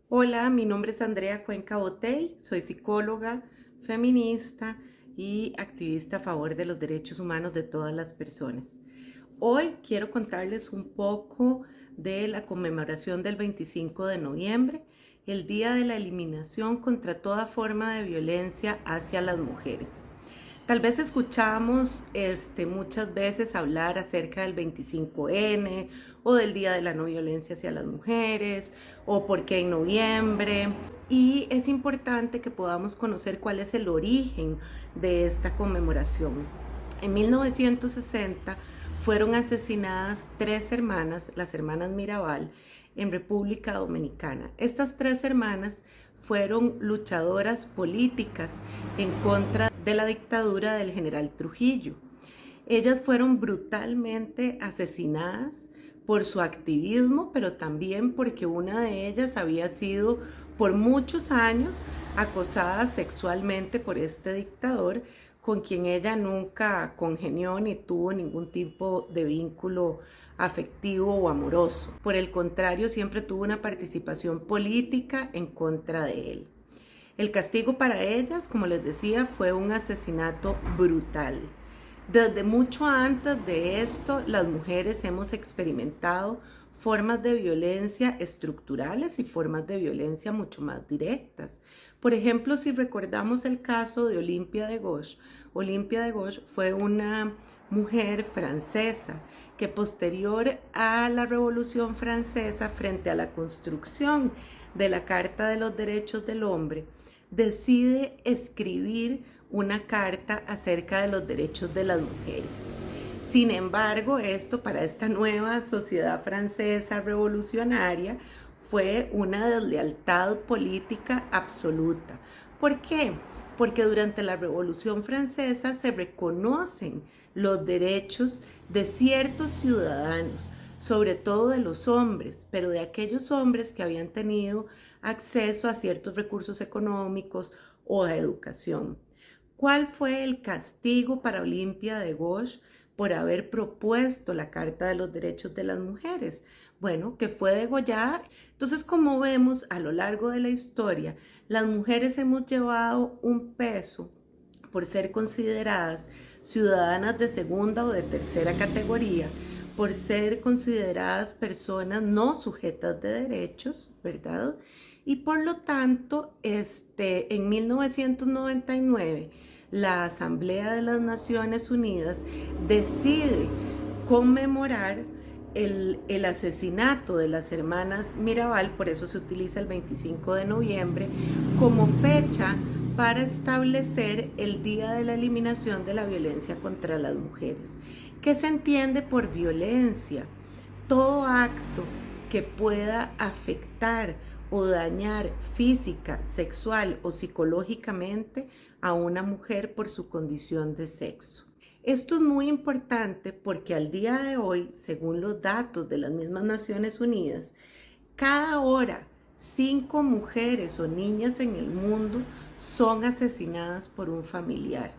Hola, mi nombre es Andrea Cuenca Botey, soy psicóloga, feminista y activista a favor de los derechos humanos de todas las personas. Hoy quiero contarles un poco de la conmemoración del 25 de noviembre, el Día de la Eliminación contra toda forma de violencia hacia las mujeres. Tal vez escuchamos muchas veces hablar acerca del 25N o del Día de la No Violencia hacia las Mujeres o por qué en noviembre. Y es importante que podamos conocer cuál es el origen de esta conmemoración. En 1960 fueron asesinadas tres hermanas, las hermanas Mirabal, en República Dominicana. Estas tres hermanas fueron luchadoras políticas en contra de la dictadura del general Trujillo. Ellas fueron brutalmente asesinadas por su activismo, pero también porque una de ellas había sido por muchos años acosada sexualmente por este dictador, con quien ella nunca congenió ni tuvo ningún tipo de vínculo afectivo o amoroso. Por el contrario, siempre tuvo una participación política en contra de él. El castigo para ellas, como les decía, fue un asesinato brutal. Desde mucho antes de esto, las mujeres hemos experimentado formas de violencia estructurales y formas de violencia mucho más directas. Por ejemplo, si recordamos el caso de Olimpia de Gauche fue una mujer francesa que posterior a la Revolución Francesa, frente a la construcción de la Carta de los Derechos del Hombre, decide escribir una carta acerca de los derechos de las mujeres. Sin embargo, esto para esta nueva sociedad francesa revolucionaria fue una deslealtad política absoluta. ¿Por qué? Porque durante la Revolución Francesa se reconocen los derechos de ciertos ciudadanos, sobre todo de los hombres, pero de aquellos hombres que habían tenido acceso a ciertos recursos económicos o a educación. ¿Cuál fue el castigo para Olimpia de Gauche por haber propuesto la Carta de los Derechos de las Mujeres? Bueno, que fue degollada. Entonces, como vemos a lo largo de la historia, las mujeres hemos llevado un peso por ser consideradas ciudadanas de segunda o de tercera categoría, por ser consideradas personas no sujetas de derechos, ¿verdad? Y por lo tanto, en 1999, la Asamblea de las Naciones Unidas decide conmemorar el asesinato de las hermanas Mirabal, por eso se utiliza el 25 de noviembre, como fecha para establecer el Día de la Eliminación de la Violencia contra las Mujeres. ¿Qué se entiende por violencia? Todo acto que pueda afectar o dañar física, sexual o psicológicamente a una mujer por su condición de sexo. Esto es muy importante porque al día de hoy, según los datos de las mismas Naciones Unidas, cada hora 5 mujeres o niñas en el mundo son asesinadas por un familiar.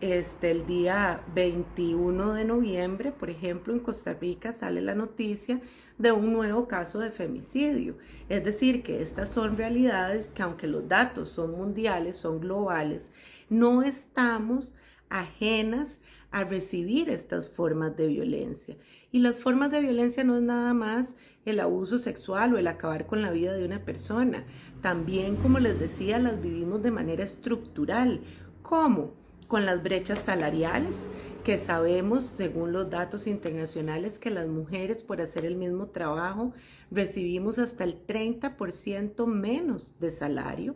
El día 21 de noviembre, por ejemplo, en Costa Rica sale la noticia de un nuevo caso de femicidio. Es decir, que estas son realidades que aunque los datos son mundiales, son globales, no estamos ajenas a recibir estas formas de violencia. Y las formas de violencia no es nada más el abuso sexual o el acabar con la vida de una persona. También, como les decía, las vivimos de manera estructural. ¿Cómo? Con las brechas salariales, que sabemos, según los datos internacionales, que las mujeres por hacer el mismo trabajo recibimos hasta el 30% menos de salario.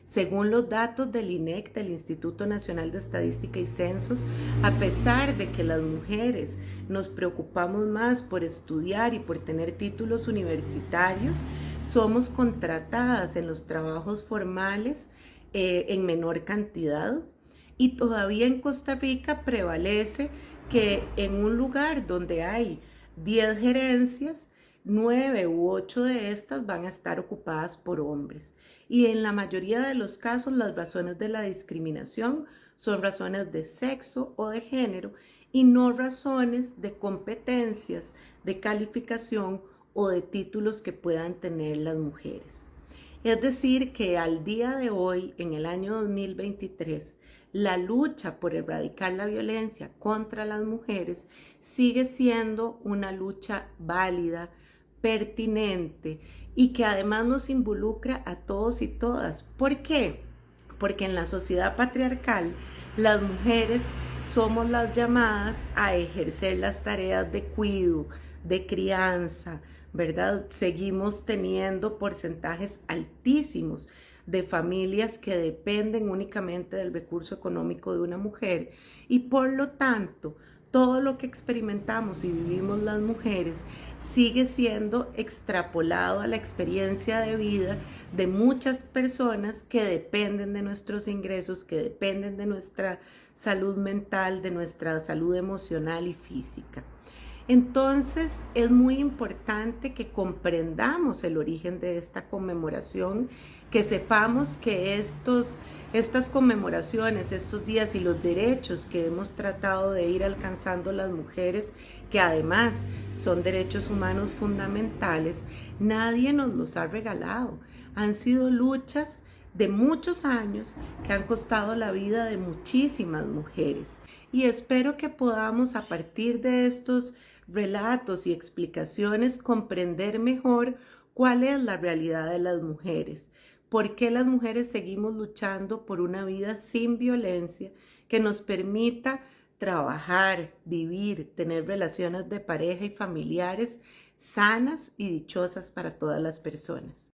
Según los datos del INEC, del Instituto Nacional de Estadística y Censos, a pesar de que las mujeres nos preocupamos más por estudiar y por tener títulos universitarios, somos contratadas en los trabajos formales en menor cantidad. Y todavía en Costa Rica prevalece que en un lugar donde hay 10 gerencias, 9 u 8 de estas van a estar ocupadas por hombres. Y en la mayoría de los casos las razones de la discriminación son razones de sexo o de género y no razones de competencias, de calificación o de títulos que puedan tener las mujeres. Es decir, que al día de hoy, en el año 2023, la lucha por erradicar la violencia contra las mujeres sigue siendo una lucha válida, pertinente y que además nos involucra a todos y todas. ¿Por qué? Porque en la sociedad patriarcal las mujeres somos las llamadas a ejercer las tareas de cuidado, de crianza, ¿verdad? Seguimos teniendo porcentajes altísimos de familias que dependen únicamente del recurso económico de una mujer y por lo tanto todo lo que experimentamos y vivimos las mujeres sigue siendo extrapolado a la experiencia de vida de muchas personas que dependen de nuestros ingresos, que dependen de nuestra salud mental, de nuestra salud emocional y física. Entonces es muy importante que comprendamos el origen de esta conmemoración, que sepamos que estas conmemoraciones, estos días y los derechos que hemos tratado de ir alcanzando las mujeres, que además son derechos humanos fundamentales, nadie nos los ha regalado. Han sido luchas de muchos años que han costado la vida de muchísimas mujeres. Y espero que podamos a partir de estos relatos y explicaciones comprender mejor cuál es la realidad de las mujeres, por qué las mujeres seguimos luchando por una vida sin violencia que nos permita trabajar, vivir, tener relaciones de pareja y familiares sanas y dichosas para todas las personas.